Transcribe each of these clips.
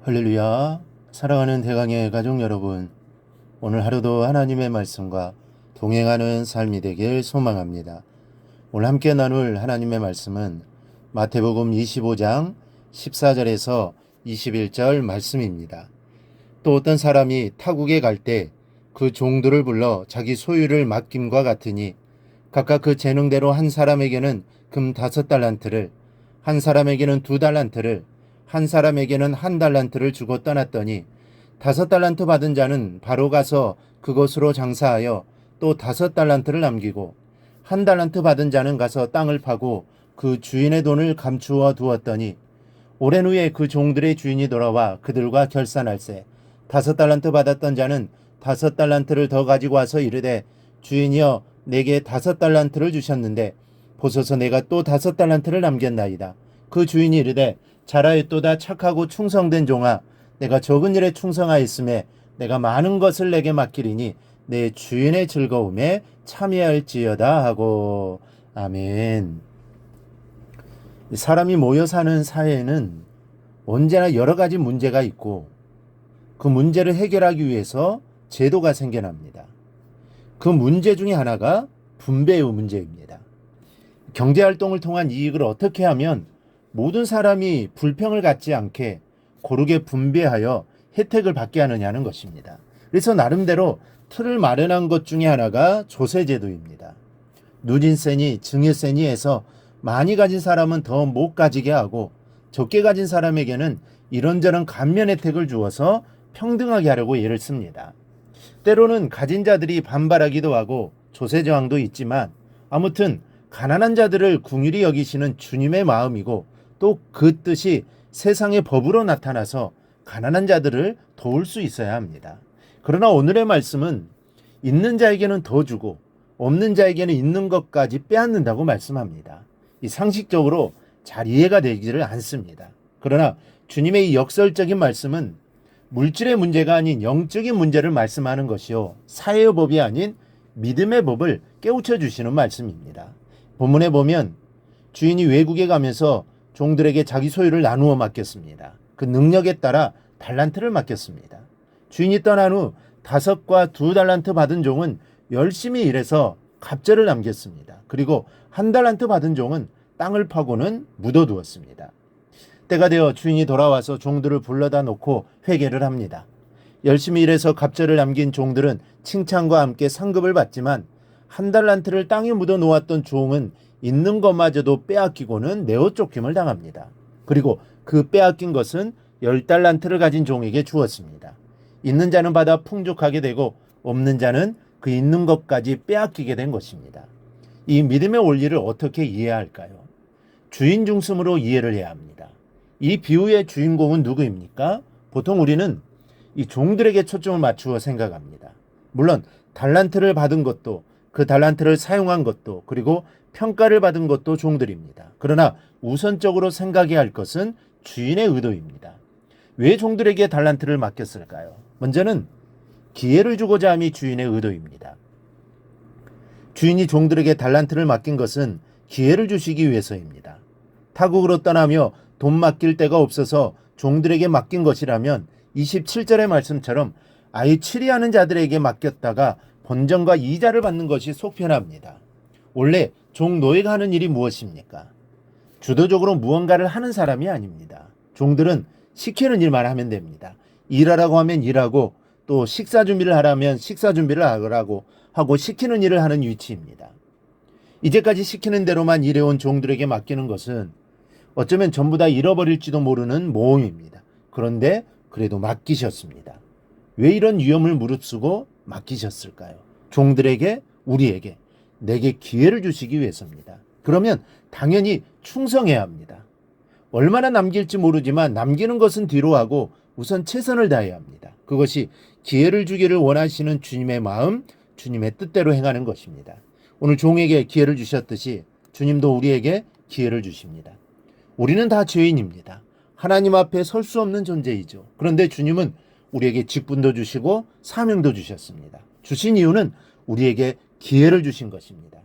할렐루야. 사랑하는 대강의 가족 여러분, 오늘 하루도 하나님의 말씀과 동행하는 삶이 되길 소망합니다. 오늘 함께 나눌 하나님의 말씀은 마태복음 25장 14절에서 21절 말씀입니다. 또 어떤 사람이 타국에 갈 때 그 종들을 불러 자기 소유를 맡김과 같으니 각각 그 재능대로 한 사람에게는 금 5달란트를, 한 사람에게는 2달란트를, 한 사람에게는 1달란트를 주고 떠났더니 5달란트 받은 자는 바로 가서 그곳으로 장사하여 또 5달란트를 남기고 1달란트 받은 자는 가서 땅을 파고 그 주인의 돈을 감추어 두었더니 오랜 후에 그 종들의 주인이 돌아와 그들과 결산할세 5달란트 받았던 자는 5달란트를 더 가지고 와서 이르되 주인이여 내게 5달란트를 주셨는데 보소서 내가 또 5달란트를 남겼나이다. 그 주인이 이르되 잘하였도다 착하고 충성된 종아 내가 적은 일에 충성하였음에 내가 많은 것을 내게 맡기리니 내 주인의 즐거움에 참여할지어다 하고. 아멘. 사람이 모여 사는 사회에는 언제나 여러 가지 문제가 있고 그 문제를 해결하기 위해서 제도가 생겨납니다. 그 문제 중에 하나가 분배의 문제입니다. 경제활동을 통한 이익을 어떻게 하면 모든 사람이 불평을 갖지 않게 고르게 분배하여 혜택을 받게 하느냐는 것입니다. 그래서 나름대로 틀을 마련한 것 중에 하나가 조세제도입니다. 누진세니 증여세니 해서 많이 가진 사람은 더 못 가지게 하고 적게 가진 사람에게는 이런저런 감면 혜택을 주어서 평등하게 하려고 애를 씁니다. 때로는 가진 자들이 반발하기도 하고 조세 저항도 있지만 아무튼 가난한 자들을 긍휼히 여기시는 주님의 마음이고 또 그 뜻이 세상의 법으로 나타나서 가난한 자들을 도울 수 있어야 합니다. 그러나 오늘의 말씀은 있는 자에게는 더 주고 없는 자에게는 있는 것까지 빼앗는다고 말씀합니다. 이 상식적으로 잘 이해가 되지를 않습니다. 그러나 주님의 이 역설적인 말씀은 물질의 문제가 아닌 영적인 문제를 말씀하는 것이요 사회의 법이 아닌 믿음의 법을 깨우쳐 주시는 말씀입니다. 본문에 보면 주인이 외국에 가면서 종들에게 자기 소유를 나누어 맡겼습니다. 그 능력에 따라 달란트를 맡겼습니다. 주인이 떠난 후 5과 2달란트 받은 종은 열심히 일해서 갑절을 남겼습니다. 그리고 1달란트 받은 종은 땅을 파고는 묻어두었습니다. 때가 되어 주인이 돌아와서 종들을 불러다 놓고 회개를 합니다. 열심히 일해서 갑절을 남긴 종들은 칭찬과 함께 상급을 받지만 1달란트를 땅에 묻어 놓았던 종은 있는 것마저도 빼앗기고는 내어 쫓김을 당합니다. 그리고 그 빼앗긴 것은 10달란트를 가진 종에게 주었습니다. 있는 자는 받아 풍족하게 되고 없는 자는 그 있는 것까지 빼앗기게 된 것입니다. 이 믿음의 원리를 어떻게 이해할까요? 주인 중심으로 이해를 해야 합니다. 이 비유의 주인공은 누구입니까? 보통 우리는 이 종들에게 초점을 맞추어 생각합니다. 물론 달란트를 받은 것도 그 달란트를 사용한 것도 그리고 평가를 받은 것도 종들입니다. 그러나 우선적으로 생각해야 할 것은 주인의 의도입니다. 왜 종들에게 달란트를 맡겼을까요? 먼저는 기회를 주고자 함이 주인의 의도입니다. 주인이 종들에게 달란트를 맡긴 것은 기회를 주시기 위해서입니다. 타국으로 떠나며 돈 맡길 데가 없어서 종들에게 맡긴 것이라면 27절의 말씀처럼 아예 치리하는 자들에게 맡겼다가 본전과 이자를 받는 것이 속편합니다. 원래 종 노예가 하는 일이 무엇입니까? 주도적으로 무언가를 하는 사람이 아닙니다. 종들은 시키는 일만 하면 됩니다. 일하라고 하면 일하고 또 식사 준비를 하라면 식사 준비를 하고 시키는 일을 하는 위치입니다. 이제까지 시키는 대로만 일해온 종들에게 맡기는 것은 어쩌면 전부 다 잃어버릴지도 모르는 모험입니다. 그런데 그래도 맡기셨습니다. 왜 이런 위험을 무릅쓰고 맡기셨을까요? 종들에게, 우리에게, 내게 기회를 주시기 위해서입니다. 그러면 당연히 충성해야 합니다. 얼마나 남길지 모르지만 남기는 것은 뒤로 하고 우선 최선을 다해야 합니다. 그것이 기회를 주기를 원하시는 주님의 마음, 주님의 뜻대로 행하는 것입니다. 오늘 종에게 기회를 주셨듯이 주님도 우리에게 기회를 주십니다. 우리는 다 죄인입니다. 하나님 앞에 설 수 없는 존재이죠. 그런데 주님은 우리에게 직분도 주시고 사명도 주셨습니다. 주신 이유는 우리에게 기회를 주신 것입니다.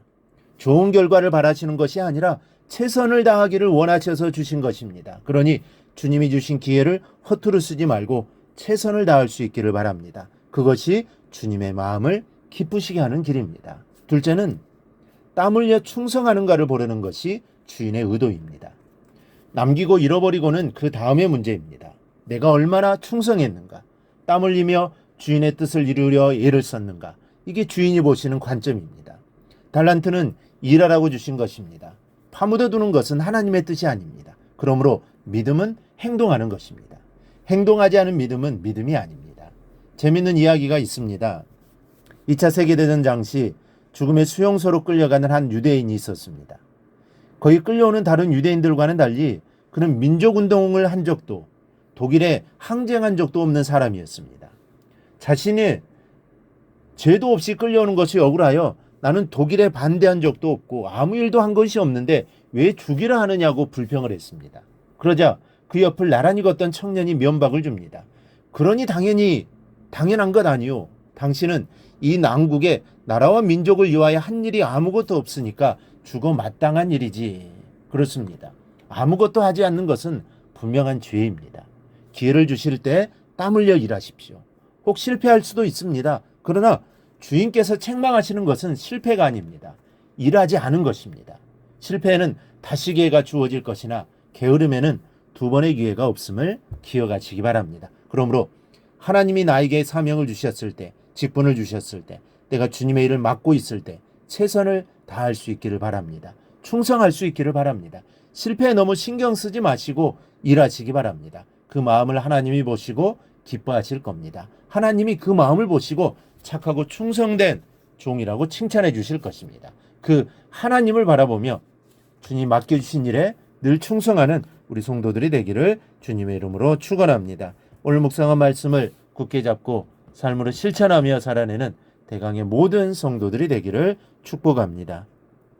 좋은 결과를 바라시는 것이 아니라 최선을 다하기를 원하셔서 주신 것입니다. 그러니 주님이 주신 기회를 허투루 쓰지 말고 최선을 다할 수 있기를 바랍니다. 그것이 주님의 마음을 기쁘시게 하는 길입니다. 둘째는 땀 흘려 충성하는가를 보려는 것이 주인의 의도입니다. 남기고 잃어버리고는 그 다음의 문제입니다. 내가 얼마나 충성했는가, 땀 흘리며 주인의 뜻을 이루려 애를 썼는가, 이게 주인이 보시는 관점입니다. 달란트는 일하라고 주신 것입니다. 파묻어 두는 것은 하나님의 뜻이 아닙니다. 그러므로 믿음은 행동하는 것입니다. 행동하지 않은 믿음은 믿음이 아닙니다. 재밌는 이야기가 있습니다. 2차 세계대전 당시 죽음의 수용소로 끌려가는 한 유대인이 있었습니다. 거기 끌려오는 다른 유대인들과는 달리 그는 민족운동을 한 적도, 독일에 항쟁한 적도 없는 사람이었습니다. 자신이 죄도 없이 끌려오는 것이 억울하여 나는 독일에 반대한 적도 없고 아무 일도 한 것이 없는데 왜 죽이려 하느냐고 불평을 했습니다. 그러자 그 옆을 나란히 걷던 청년이 면박을 줍니다. 그러니 당연한 것 아니오. 당신은 이 난국에 나라와 민족을 위하여 한 일이 아무것도 없으니까 죽어 마땅한 일이지. 그렇습니다. 아무것도 하지 않는 것은 분명한 죄입니다. 기회를 주실 때 땀 흘려 일하십시오. 혹 실패할 수도 있습니다. 그러나 주인께서 책망하시는 것은 실패가 아닙니다. 일하지 않은 것입니다. 실패에는 다시 기회가 주어질 것이나 게으름에는 두 번의 기회가 없음을 기억하시기 바랍니다. 그러므로 하나님이 나에게 사명을 주셨을 때, 직분을 주셨을 때, 내가 주님의 일을 맡고 있을 때 최선을 다할 수 있기를 바랍니다. 충성할 수 있기를 바랍니다. 실패에 너무 신경 쓰지 마시고 일하시기 바랍니다. 그 마음을 하나님이 보시고 기뻐하실 겁니다. 하나님이 그 마음을 보시고 착하고 충성된 종이라고 칭찬해 주실 것입니다. 그 하나님을 바라보며 주님 맡겨주신 일에 늘 충성하는 우리 성도들이 되기를 주님의 이름으로 축원합니다. 오늘 묵상한 말씀을 굳게 잡고 삶으로 실천하며 살아내는 대강의 모든 성도들이 되기를 축복합니다.